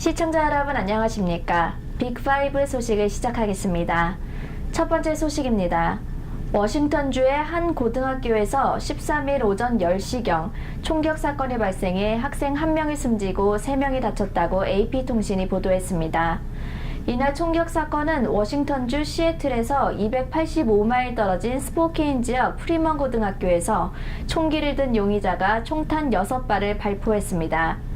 시청자 여러분 안녕하십니까? 빅5 소식을 시작하겠습니다. 첫 번째 소식입니다. 워싱턴주의 한 고등학교에서 13일 오전 10시경 총격 사건이 발생해 학생 1명이 숨지고 3명이 다쳤다고 AP통신이 보도했습니다. 이날 총격 사건은 워싱턴주 시애틀에서 285마일 떨어진 스포케인 지역 프리먼 고등학교에서 총기를 든 용의자가 총탄 6발을 발포했습니다.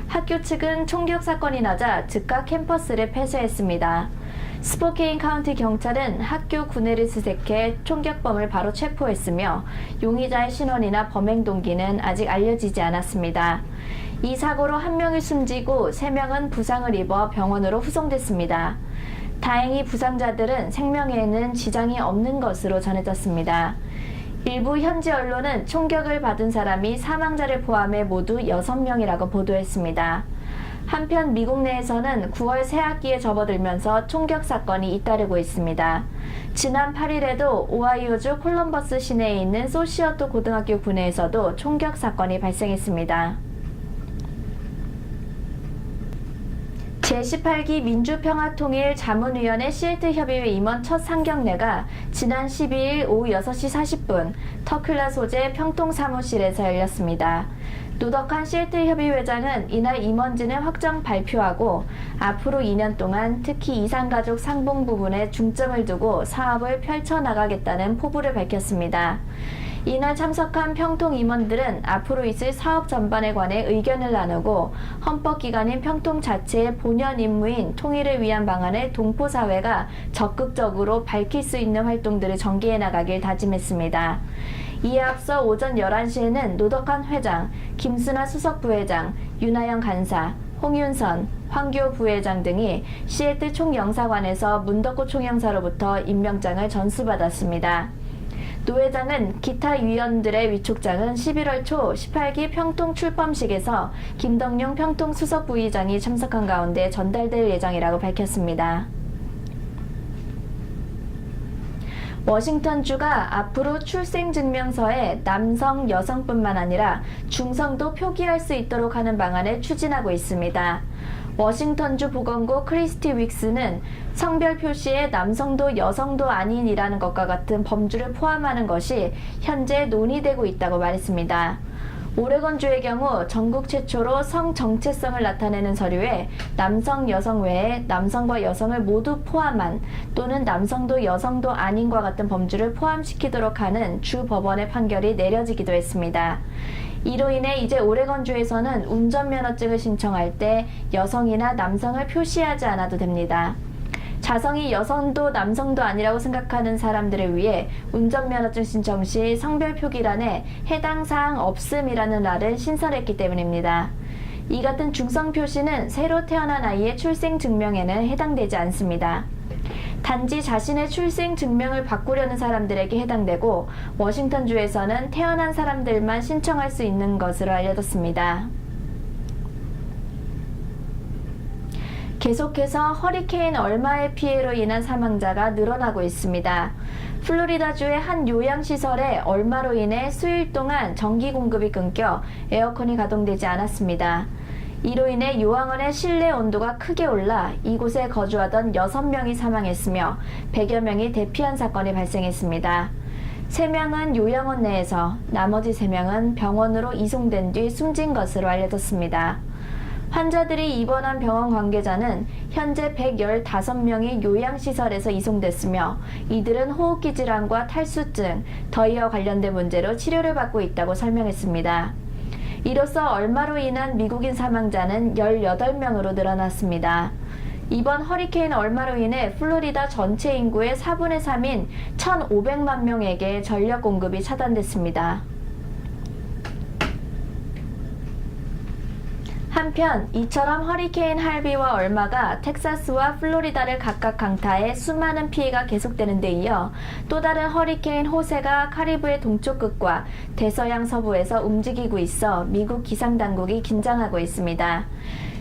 학교 측은 총격 사건이 나자 즉각 캠퍼스를 폐쇄했습니다. 스포케인 카운티 경찰은 학교 구내를 수색해 총격범을 바로 체포했으며 용의자의 신원이나 범행 동기는 아직 알려지지 않았습니다. 이 사고로 1명이 숨지고 3명은 부상을 입어 병원으로 후송됐습니다. 다행히 부상자들은 생명에는 지장이 없는 것으로 전해졌습니다. 일부 현지 언론은 총격을 받은 사람이 사망자를 포함해 모두 6명이라고 보도했습니다. 한편 미국 내에서는 9월 새학기에 접어들면서 총격 사건이 잇따르고 있습니다. 지난 8일에도 오하이오주 콜럼버스 시내에 있는 소시어토 고등학교 구내에서도 총격 사건이 발생했습니다. 제18기 민주평화통일 자문위원회 시애틀 협의회 임원 첫 상경례가 지난 12일 오후 6시 40분 터클라 소재 평통 사무실에서 열렸습니다. 노덕한 시애틀 협의회장은 이날 임원진을 확정 발표하고 앞으로 2년 동안 특히 이산가족 상봉 부분에 중점을 두고 사업을 펼쳐나가겠다는 포부를 밝혔습니다. 이날 참석한 평통 임원들은 앞으로 있을 사업 전반에 관해 의견을 나누고 헌법기관인 평통 자체의 본연 임무인 통일을 위한 방안을 동포사회가 적극적으로 밝힐 수 있는 활동들을 전개해 나가길 다짐했습니다. 이에 앞서 오전 11시에는 노덕한 회장, 김순아 수석부회장, 윤하영 간사, 홍윤선, 황교 부회장 등이 시애틀 총영사관에서 문덕호 총영사로부터 임명장을 전수받았습니다. 노 회장은 기타 위원들의 위촉장은 11월 초 18기 평통 출범식에서 김덕용 평통 수석부의장이 참석한 가운데 전달될 예정이라고 밝혔습니다. 워싱턴주가 앞으로 출생증명서에 남성, 여성뿐만 아니라 중성도 표기할 수 있도록 하는 방안을 추진하고 있습니다. 워싱턴주 보건국 크리스티 윅스는 성별 표시에 남성도 여성도 아닌이라는 것과 같은 범주를 포함하는 것이 현재 논의되고 있다고 말했습니다. 오레곤주의 경우 전국 최초로 성 정체성을 나타내는 서류에 남성, 여성 외에 남성과 여성을 모두 포함한 또는 남성도 여성도 아닌과 같은 범주를 포함시키도록 하는 주 법원의 판결이 내려지기도 했습니다. 이로 인해 이제 오레곤주에서는 운전면허증을 신청할 때 여성이나 남성을 표시하지 않아도 됩니다. 자성이 여성도 남성도 아니라고 생각하는 사람들을 위해 운전면허증 신청 시 성별 표기란에 해당 사항 없음이라는 란을 신설했기 때문입니다. 이 같은 중성 표시는 새로 태어난 아이의 출생 증명에는 해당되지 않습니다. 단지 자신의 출생 증명을 바꾸려는 사람들에게 해당되고 워싱턴주에서는 태어난 사람들만 신청할 수 있는 것으로 알려졌습니다. 계속해서 허리케인 얼마의 피해로 인한 사망자가 늘어나고 있습니다. 플로리다주의 한 요양시설에 얼마로 인해 수일 동안 전기 공급이 끊겨 에어컨이 가동되지 않았습니다. 이로 인해 요양원의 실내 온도가 크게 올라 이곳에 거주하던 6명이 사망했으며 100여 명이 대피한 사건이 발생했습니다. 3명은 요양원 내에서 나머지 3명은 병원으로 이송된 뒤 숨진 것으로 알려졌습니다. 환자들이 입원한 병원 관계자는 현재 115명이 요양시설에서 이송됐으며 이들은 호흡기 질환과 탈수증, 더위와 관련된 문제로 치료를 받고 있다고 설명했습니다. 이로써 얼마로 인한 미국인 사망자는 18명으로 늘어났습니다. 이번 허리케인 얼마로 인해 플로리다 전체 인구의 4분의 3인 1,500만 명에게 전력 공급이 차단됐습니다. 한편 이처럼 허리케인 할비와 얼마가 텍사스와 플로리다를 각각 강타해 수많은 피해가 계속되는 데 이어 또 다른 허리케인 호세가 카리브해 동쪽 끝과 대서양 서부에서 움직이고 있어 미국 기상당국이 긴장하고 있습니다.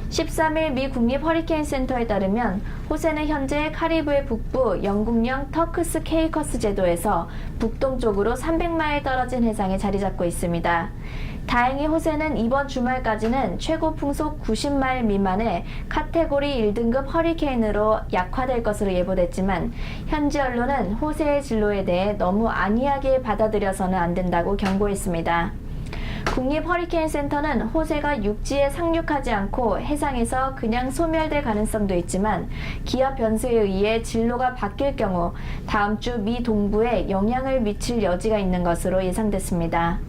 13일 미 국립 허리케인 센터에 따르면 호세는 현재 카리브해 북부 영국령 터크스 케이커스 제도에서 북동쪽으로 300마일 떨어진 해상에 자리 잡고 있습니다. 다행히 호세는 이번 주말까지는 최고 풍속 90마일 미만의 카테고리 1등급 허리케인으로 약화될 것으로 예보됐지만 현지 언론은 호세의 진로에 대해 너무 안이하게 받아들여서는 안 된다고 경고했습니다. 국립 허리케인 센터는 호세가 육지에 상륙하지 않고 해상에서 그냥 소멸될 가능성도 있지만 기압 변수에 의해 진로가 바뀔 경우 다음 주 미 동부에 영향을 미칠 여지가 있는 것으로 예상됐습니다.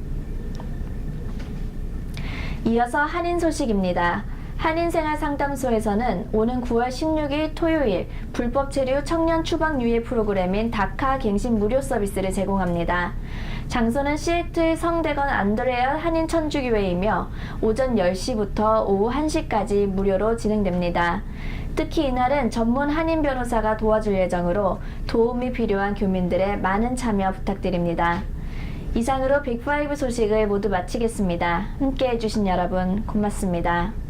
이어서 한인 소식입니다. 한인생활상담소에서는 오는 9월 16일 토요일 불법 체류 청년 추방 유예 프로그램인 다카 갱신 무료 서비스를 제공합니다. 장소는 시애틀 성대건 안드레아 한인 천주교회이며 오전 10시부터 오후 1시까지 무료로 진행됩니다. 특히 이날은 전문 한인 변호사가 도와줄 예정으로 도움이 필요한 교민들의 많은 참여 부탁드립니다. 이상으로 빅5 소식을 모두 마치겠습니다. 함께 해주신 여러분 고맙습니다.